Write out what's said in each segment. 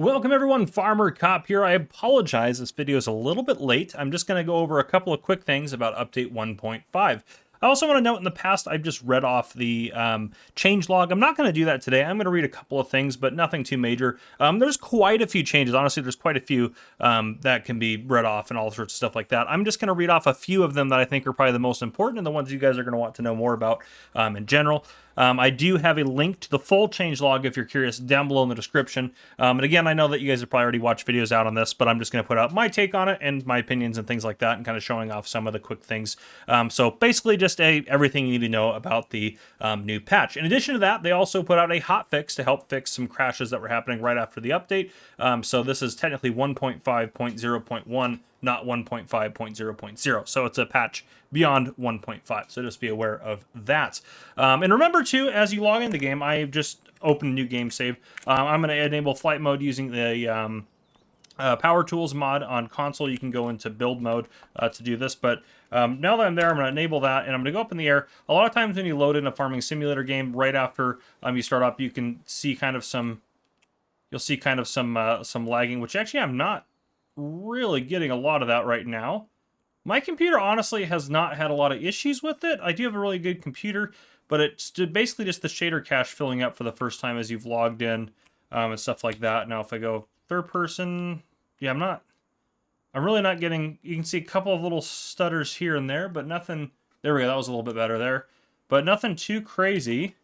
Welcome everyone, Farmer Cop here. I apologize, this video is a little bit late. I'm just going to go over a couple of quick things about update 1.5. I also want to note in the past I've just read off the changelog. I'm not going to do that today. I'm going to read a couple of things, but nothing too major. There's quite a few changes. Honestly, there's quite a few that can be read off and all sorts of stuff like that. I'm just going to read off a few of them that I think are probably the most important and the ones you guys are going to want to know more about in general. I do have a link to the full changelog if you're curious down below in the description. And again, I know that you guys have probably already watched videos out on this, but I'm just going to put out my take on it and my opinions and things like that and kind of showing off some of the quick things. So basically just everything you need to know about the new patch. In addition to that, they also put out a hotfix to help fix some crashes that were happening right after the update. So this is technically 1.5.0.1. not 1.5.0.0. So it's a patch beyond 1.5. So just be aware of that. And remember too, as you log in the game, I just opened a new game save. I'm going to enable flight mode using the Power Tools mod on console. You can go into build mode to do this, but now that I'm there, I'm going to enable that, and I'm going to go up in the air. A lot of times when you load in a farming simulator game, right after you start up, you can see kind of some, some lagging, which actually I'm not really getting a lot of that right now. My computer honestly has not had a lot of issues with it. I do have a really good computer, but it's basically just the shader cache filling up for the first time as you've logged in and stuff like that. Now if I go third person, yeah, I'm really not getting, you can see a couple of little stutters here and there, but nothing, there we go, that was a little bit better there, but nothing too crazy.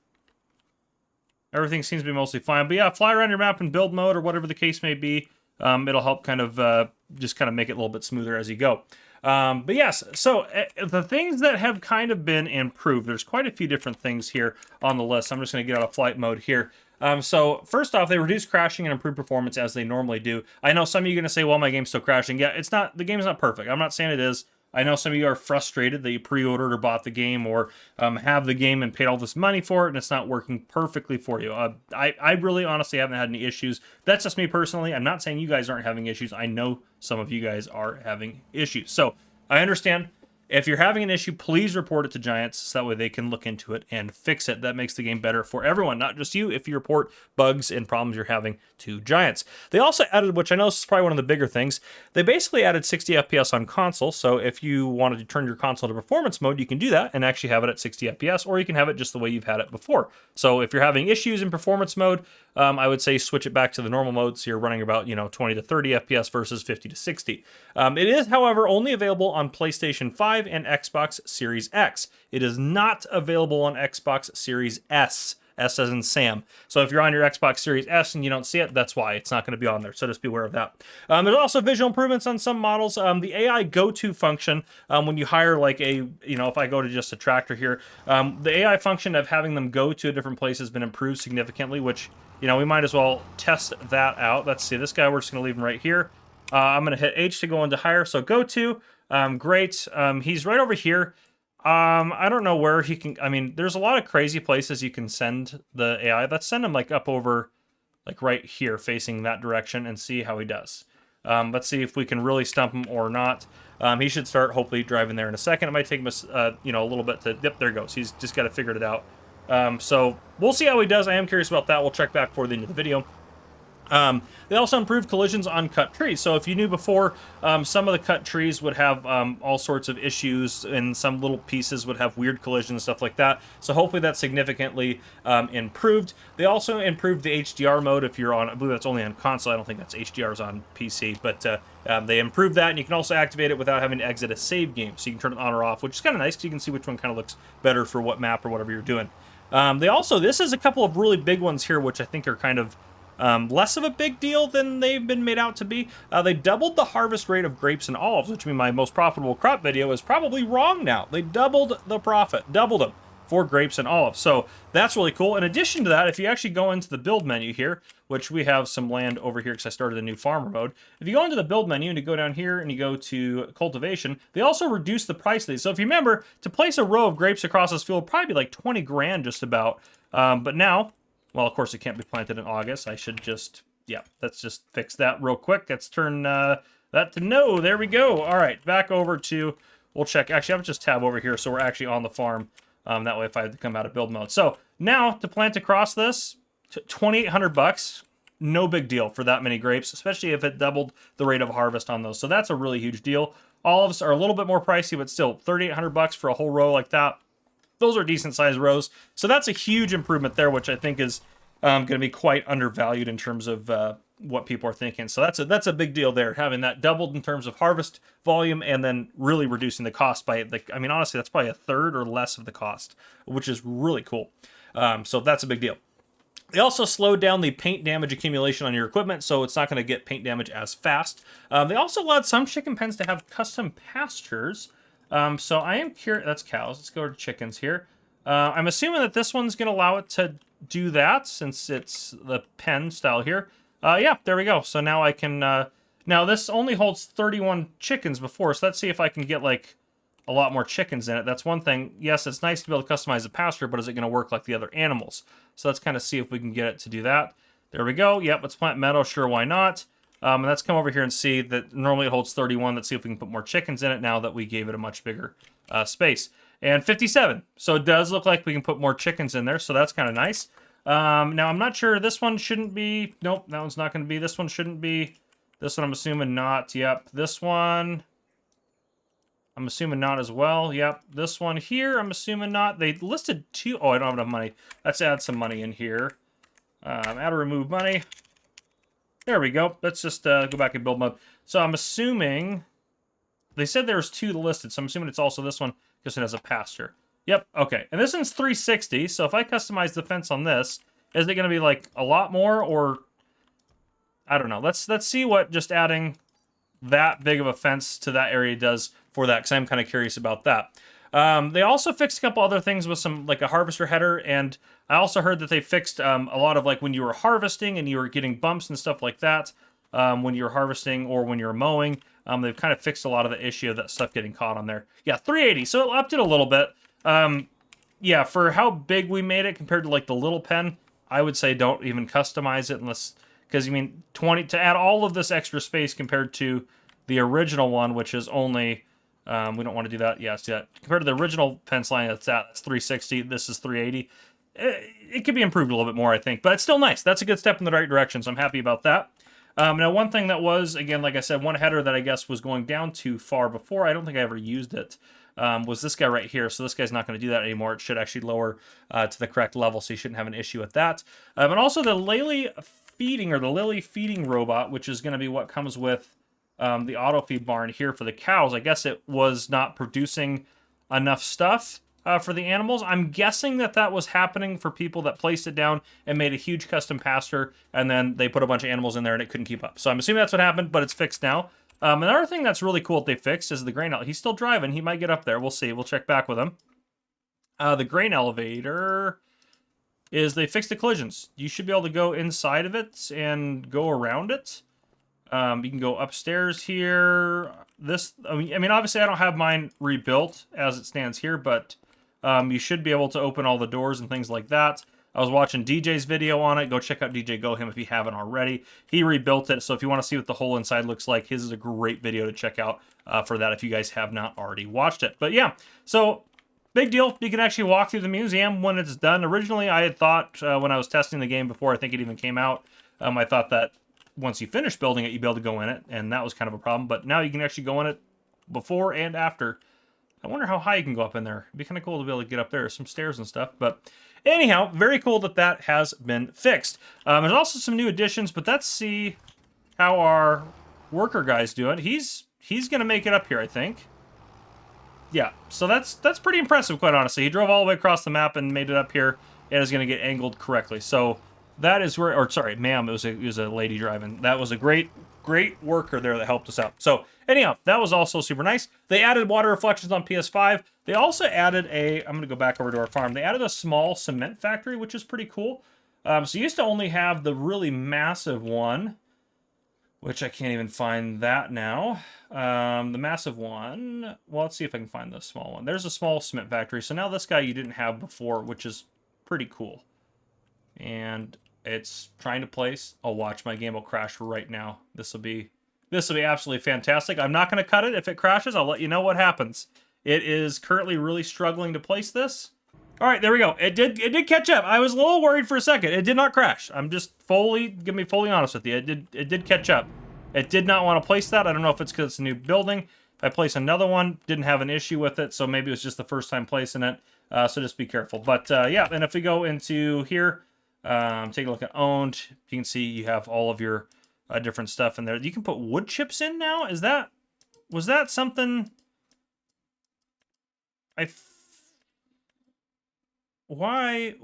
Everything seems to be mostly fine, but yeah, fly around your map in build mode or whatever the case may be. It'll help kind of just kind of make it a little bit smoother as you go. But yes, so the things that have kind of been improved, there's quite a few different things here on the list. I'm just going to get out of flight mode here. So first off, they reduce crashing and improve performance as they normally do. I know some of you are going to say, well, my game's still crashing. Yeah, it's not, the game's not perfect. I'm not saying it is. I know some of you are frustrated that you pre-ordered or bought the game or have the game and paid all this money for it and it's not working perfectly for you. I really honestly haven't had any issues. That's just me personally. I'm not saying you guys aren't having issues. I know some of you guys are having issues. So I understand. If you're having an issue, please report it to Giants so that way they can look into it and fix it. That makes the game better for everyone, not just you, if you report bugs and problems you're having to Giants. They also added, which I know is probably one of the bigger things, they basically added 60 FPS on console, so if you wanted to turn your console to performance mode, you can do that and actually have it at 60 FPS, or you can have it just the way you've had it before. So if you're having issues in performance mode, I would say switch it back to the normal mode, so you're running about 20 to 30 FPS versus 50 to 60. It is, however, only available on PlayStation 5 and Xbox Series X. It is not available on Xbox Series S. S as in Sam. So if you're on your Xbox Series S and you don't see it, that's why. It's not going to be on there, so just be aware of that. There's also visual improvements on some models. The AI go-to function, when you hire like a, if I go to just a tractor here, the AI function of having them go to a different place has been improved significantly, which, we might as well test that out. Let's see, this guy, we're just going to leave him right here. I'm going to hit H to go into hire, so go to, great. He's right over here. I don't know where he can, there's a lot of crazy places you can send the AI. Let's send him like up over, like right here, facing that direction and see how he does. Let's see if we can really stump him or not. He should start hopefully driving there in a second. It might take him a little bit to, yep, there he goes. He's just got to figure it out. So we'll see how he does. I am curious about that. We'll check back for the end of the video. They also improved collisions on cut trees. So if you knew before, some of the cut trees would have all sorts of issues, and some little pieces would have weird collisions and stuff like that. So hopefully that's significantly improved. They also improved the HDR mode if you're on, I believe that's only on console. I don't think that's HDR's on PC, but they improved that, and you can also activate it without having to exit a save game. So you can turn it on or off, which is kind of nice because you can see which one kind of looks better for what map or whatever you're doing. They also, this is a couple of really big ones here, which I think are kind of less of a big deal than they've been made out to be. They doubled the harvest rate of grapes and olives, which means my most profitable crop video is probably wrong now. They doubled the profit, doubled them for grapes and olives. So that's really cool. In addition to that, if you actually go into the build menu here, which we have some land over here because I started a new farmer mode. If you go into the build menu and you go down here and you go to cultivation, they also reduce the price of these. So if you remember, to place a row of grapes across this field would probably be like 20 grand just about. But now, well, of course, it can't be planted in August. I should just, yeah, let's just fix that real quick. Let's turn that to no. There we go. All right, back over to, we'll check. Actually, I'll just tab over here so we're actually on the farm. That way if I had to come out of build mode. So now to plant across this, $2,800. no big deal for that many grapes, especially if it doubled the rate of harvest on those. So that's a really huge deal. Olives are a little bit more pricey, but still $3,800 for a whole row like that. Those are decent sized rows. So that's a huge improvement there, which I think is going to be quite undervalued in terms of what people are thinking. So that's a big deal there, having that doubled in terms of harvest volume and then really reducing the cost by, I mean, honestly, that's probably a third or less of the cost, which is really cool. So that's a big deal. They also slowed down the paint damage accumulation on your equipment, so it's not going to get paint damage as fast. They also allowed some chicken pens to have custom pastures. So I am curious. That's cows. Let's go to chickens here. I'm assuming that this one's going to allow it to do that since it's the pen style here. Yeah, there we go. So now I can... now this only holds 31 chickens before, so let's see if I can get like a lot more chickens in it. That's one thing. Yes, it's nice to be able to customize the pasture, but is it going to work like the other animals? So let's kind of see if we can get it to do that. There we go. Yep, let's plant meadow. Sure, why not? And let's come over here and see that normally it holds 31. Let's see if we can put more chickens in it now that we gave it a much bigger space. And 57. So it does look like we can put more chickens in there, so that's kind of nice. Now, I'm not sure. This one shouldn't be. Nope, that one's not going to be. This one shouldn't be. This one I'm assuming not. Yep, this one... I'm assuming not as well. Yep. This one here, I'm assuming not. They listed two. Oh, I don't have enough money. Let's add some money in here. Add or remove money. There we go. Let's just go back and build mode. So I'm assuming... They said there was two listed, so I'm assuming it's also this one because it has a pasture. Yep. Okay. And this one's 360, so if I customize the fence on this, is it going to be like a lot more or... I don't know. Let's see what just adding that big of a fence to that area does for that, because I'm kind of curious about that. They also fixed a couple other things with some, like a harvester header, and I also heard that they fixed a lot of, like, when you were harvesting and you were getting bumps and stuff like that, when you were harvesting or when you were mowing. They've kind of fixed a lot of the issue of that stuff getting caught on there. Yeah, 380, so it upped it a little bit. Yeah, for how big we made it compared to, like, the little pen, I would say don't even customize it unless... Because, I mean, 20 to add all of this extra space compared to the original one, which is only... we don't want to do that. Yeah, see that. Compared to the original fence line that's 360. This is 380. It could be improved a little bit more, I think. But it's still nice. That's a good step in the right direction, so I'm happy about that. Now, one thing that was, again, like I said, one header that I guess was going down too far before, I don't think I ever used it, was this guy right here. So this guy's not going to do that anymore. It should actually lower to the correct level, so you shouldn't have an issue with that. And also the lily feeding robot, which is going to be what comes with the auto feed barn here for the cows. I guess it was not producing enough stuff for the animals. I'm guessing that was happening for people that placed it down and made a huge custom pasture, and then they put a bunch of animals in there and it couldn't keep up. So I'm assuming that's what happened, but it's fixed now. Another thing that's really cool that they fixed is the grain elevator. He's still driving. He might get up there. We'll see. We'll check back with him. The grain elevator is they fixed the collisions. You should be able to go inside of it and go around it. You can go upstairs here. I mean, obviously I don't have mine rebuilt as it stands here, but you should be able to open all the doors and things like that. I was watching DJ's video on it. Go check out DJ Go Him if you haven't already. He rebuilt it, so if you want to see what the whole inside looks like, his is a great video to check out for that if you guys have not already watched it. But yeah, so big deal. You can actually walk through the museum when it's done. Originally, I had thought when I was testing the game before I think it even came out, I thought that once you finish building it, you'd be able to go in it, and that was kind of a problem. But now you can actually go in it before and after. I wonder how high you can go up in there. It'd be kind of cool to be able to get up there. Some stairs and stuff. But anyhow, very cool that has been fixed. There's also some new additions, but let's see how our worker guy's doing. He's going to make it up here, I think. Yeah, so that's pretty impressive, quite honestly. He drove all the way across the map and made it up here, and is going to get angled correctly. So that is where, or sorry, ma'am, it was a lady driving. That was a great worker there that helped us out. So anyhow, that was also super nice. They added water reflections on PS5. They also added I'm going to go back over to our farm. They added a small cement factory, which is pretty cool. So you used to only have the really massive one, which I can't even find that now. The massive one, well, let's see if I can find the small one. There's a small cement factory. So now this guy you didn't have before, which is pretty cool. And it's trying to place. Oh, watch, my game will crash right now. This will be absolutely fantastic. I'm not going to cut it. If it crashes, I'll let you know what happens. It is currently really struggling to place this. All right, there we go. It did catch up. I was a little worried for a second. It did not crash. I'm just fully honest with you. It did catch up. It did not want to place that. I don't know if it's because it's a new building. If I place another one, didn't have an issue with it, so maybe it was just the first time placing it. So just be careful. But yeah, and if we go into here, take a look at owned. You can see you have all of your different stuff in there. You can put wood chips in now. Was that something? Why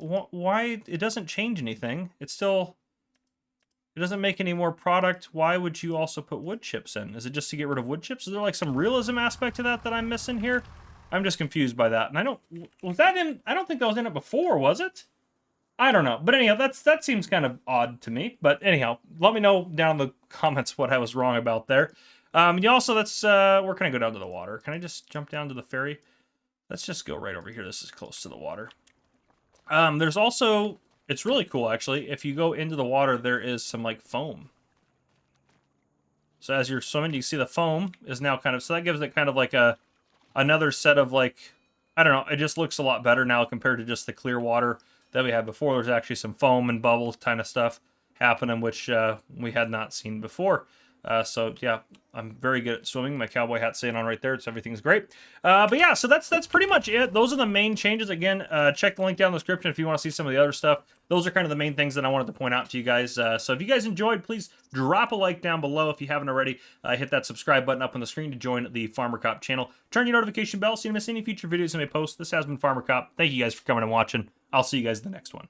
it doesn't change anything? It doesn't make any more product. Why would you also put wood chips in? Is it just to get rid of wood chips? Is there like some realism aspect to that I'm missing here? I'm just confused by that. And I don't think that was in it before, was it? I don't know. But anyhow, that seems kind of odd to me. But anyhow, let me know down in the comments what I was wrong about there. You also, where can I go down to the water? Can I just jump down to the ferry? Let's just go right over here. This is close to the water. There's also, it's really cool actually, if you go into the water, there is some like foam. So as you're swimming, you see the foam is now kind of, so that gives it kind of like another set of like, I don't know, it just looks a lot better now compared to just the clear water that we had before. There's actually some foam and bubbles kind of stuff happening, which we had not seen before. So yeah, I'm very good at swimming. My cowboy hat's staying on right there, so everything's great. But yeah, so that's pretty much it. Those are the main changes. Again, check the link down in the description if you want to see some of the other stuff. Those are kind of the main things that I wanted to point out to you guys. So if you guys enjoyed, please drop a like down below. If you haven't already, hit that subscribe button up on the screen to join the Farmer Cop channel. Turn your notification bell so you don't miss any future videos I may post. This has been Farmer Cop. Thank you guys for coming and watching. I'll see you guys in the next one.